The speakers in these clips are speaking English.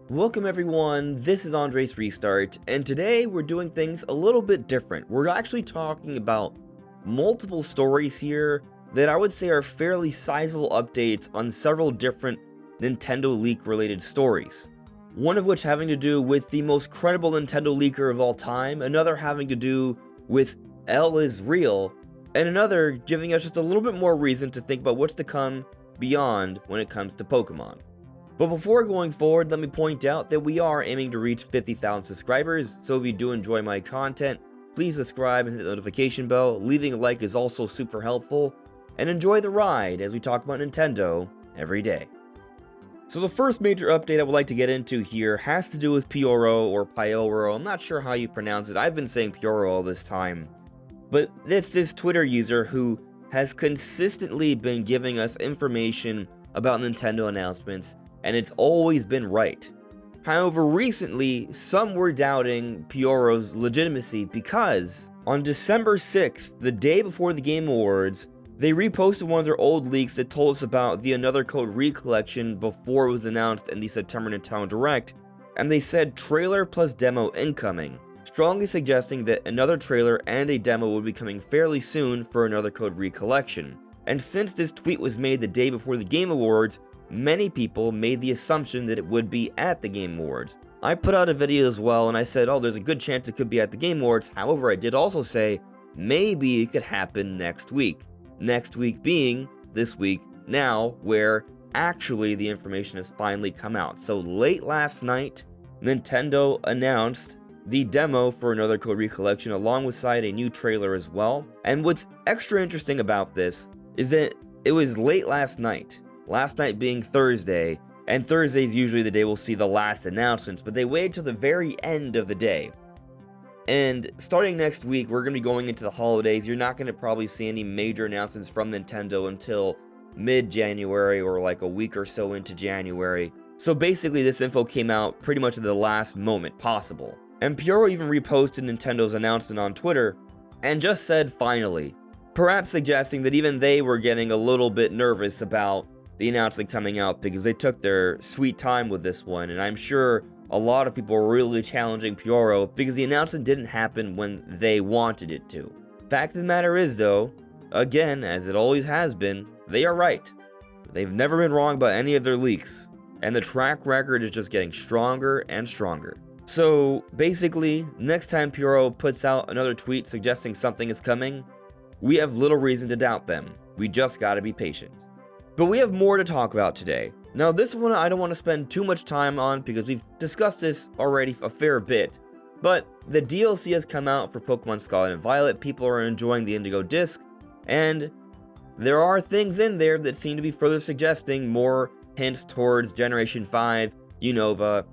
Welcome everyone, this is Andre's Restart, and today we're doing things a little bit different. We're actually talking about multiple stories here that I would say are fairly sizable updates on several different Nintendo leak related stories. One of which having to do with the most credible Nintendo leaker of all time, another having to do with L is real, and another giving us just a little bit more reason to think about what's to come beyond when it comes to Pokemon. But before going forward, let me point out that we are aiming to reach 50,000 subscribers, so if you do enjoy my content, please subscribe and hit the notification bell. Leaving a like is also super helpful, and enjoy the ride as we talk about Nintendo every day. So the first major update I would like to get into here has to do with Pyoro or Pyoro. I'm not sure how you pronounce it. I've been saying Pyoro all this time. But it's this Twitter user who has consistently been giving us information about Nintendo announcements, and it's always been right. However, recently, some were doubting Pyoro's legitimacy because on December 6th, the day before the Game Awards, they reposted one of their old leaks that told us about the Another Code recollection before it was announced in the September Nintendo Direct, and they said trailer plus demo incoming, strongly suggesting that another trailer and a demo would be coming fairly soon for Another Code recollection. And since this tweet was made the day before the Game Awards, many people made the assumption that it would be at the Game Awards. I put out a video as well and I said, oh, there's a good chance it could be at the Game Awards. However, I did also say, maybe it could happen next week. Next week being this week now, where actually the information has finally come out. So late last night, Nintendo announced the demo for Another Code recollection alongside a new trailer as well. And what's extra interesting about this is that it was late last night. Last night being Thursday, and Thursday is usually the day we'll see the last announcements, but they waited till the very end of the day. And starting next week, we're going to be going into the holidays. You're not going to probably see any major announcements from Nintendo until mid-January or like a week or so into January. So basically, this info came out pretty much at the last moment possible. And Pyoro even reposted Nintendo's announcement on Twitter and just said, finally, perhaps suggesting that even they were getting a little bit nervous about the announcement coming out because they took their sweet time with this one, and I'm sure a lot of people were really challenging Pyoro because the announcement didn't happen when they wanted it to. Fact of the matter is though, again, as it always has been, they are right. They've never been wrong about any of their leaks, and the track record is just getting stronger and stronger. So basically, next time Pyoro puts out another tweet suggesting something is coming, we have little reason to doubt them. We just gotta be patient. But we have more to talk about today. Now this one I don't want to spend too much time on because we've discussed this already a fair bit. But the DLC has come out for Pokemon Scarlet and Violet, people are enjoying the Indigo Disc, and there are things in there that seem to be further suggesting more hints towards Generation 5, Unova,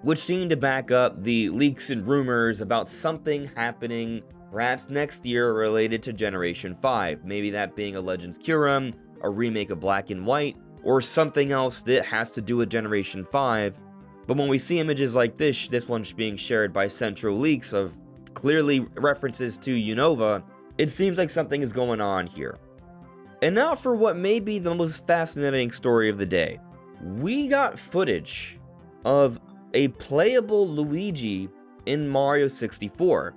which seem to back up the leaks and rumors about something happening perhaps next year related to Generation 5, maybe that being a Legends Kyurem, a remake of Black and White, or something else that has to do with Generation 5. But when we see images like this one's being shared by Central Leaks of clearly references to Unova, it seems like something is going on here. And now for what may be the most fascinating story of the day. We got footage of a playable Luigi in Mario 64.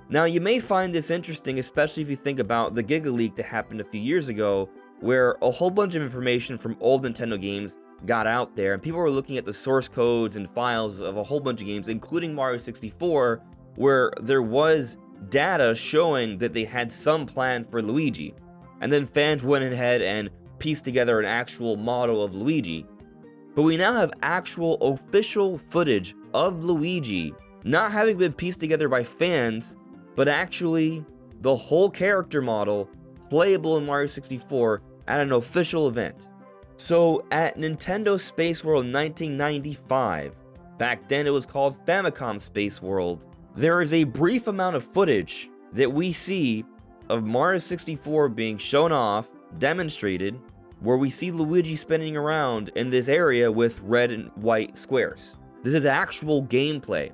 Now you may find this interesting, especially if you think about the Giga Leak that happened a few years ago, where a whole bunch of information from old Nintendo games got out there, and people were looking at the source codes and files of a whole bunch of games, including Mario 64, where there was data showing that they had some plan for Luigi. And then fans went ahead and pieced together an actual model of Luigi. But we now have actual official footage of Luigi, not having been pieced together by fans, but actually the whole character model playable in Mario 64 at an official event. So at Nintendo Space World 1995, back then it was called Famicom Space World, there is a brief amount of footage that we see of Mario 64 being shown off, demonstrated, where we see Luigi spinning around in this area with red and white squares. This is actual gameplay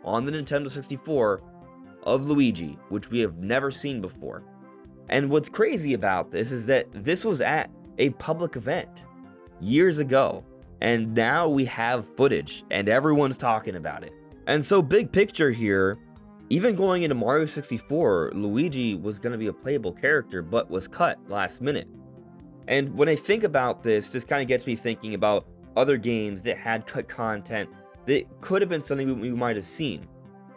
on the Nintendo 64 of Luigi, which we have never seen before. And what's crazy about this is that this was at a public event years ago, and now we have footage and everyone's talking about it. And so big picture here, even going into Mario 64, Luigi was going to be a playable character but was cut last minute. And when I think about this kind of gets me thinking about other games that had cut content that could have been something we might have seen.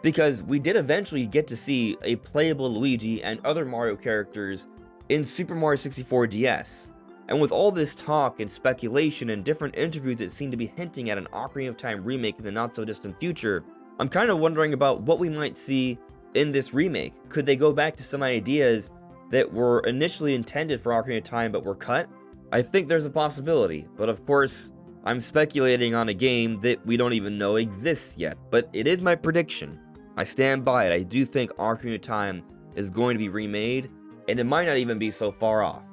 Because we did eventually get to see a playable Luigi and other Mario characters in Super Mario 64 DS. And with all this talk and speculation and different interviews that seem to be hinting at an Ocarina of Time remake in the not so distant future, I'm kind of wondering about what we might see in this remake. Could they go back to some ideas that were initially intended for Ocarina of Time but were cut? I think there's a possibility, but of course, I'm speculating on a game that we don't even know exists yet, but it is my prediction. I stand by it. I do think Ocarina of Time is going to be remade, and it might not even be so far off.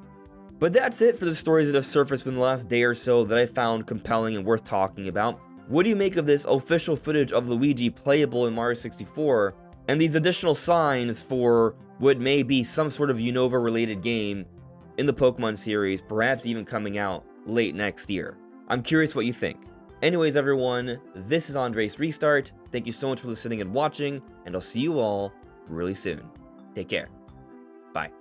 But that's it for the stories that have surfaced within the last day or so that I found compelling and worth talking about. What do you make of this official footage of Luigi playable in Mario 64, and these additional signs for what may be some sort of Unova related game in the Pokemon series, perhaps even coming out late next year? I'm curious what you think. Anyways, everyone, this is Andres Restart. Thank you so much for listening and watching, and I'll see you all really soon. Take care. Bye.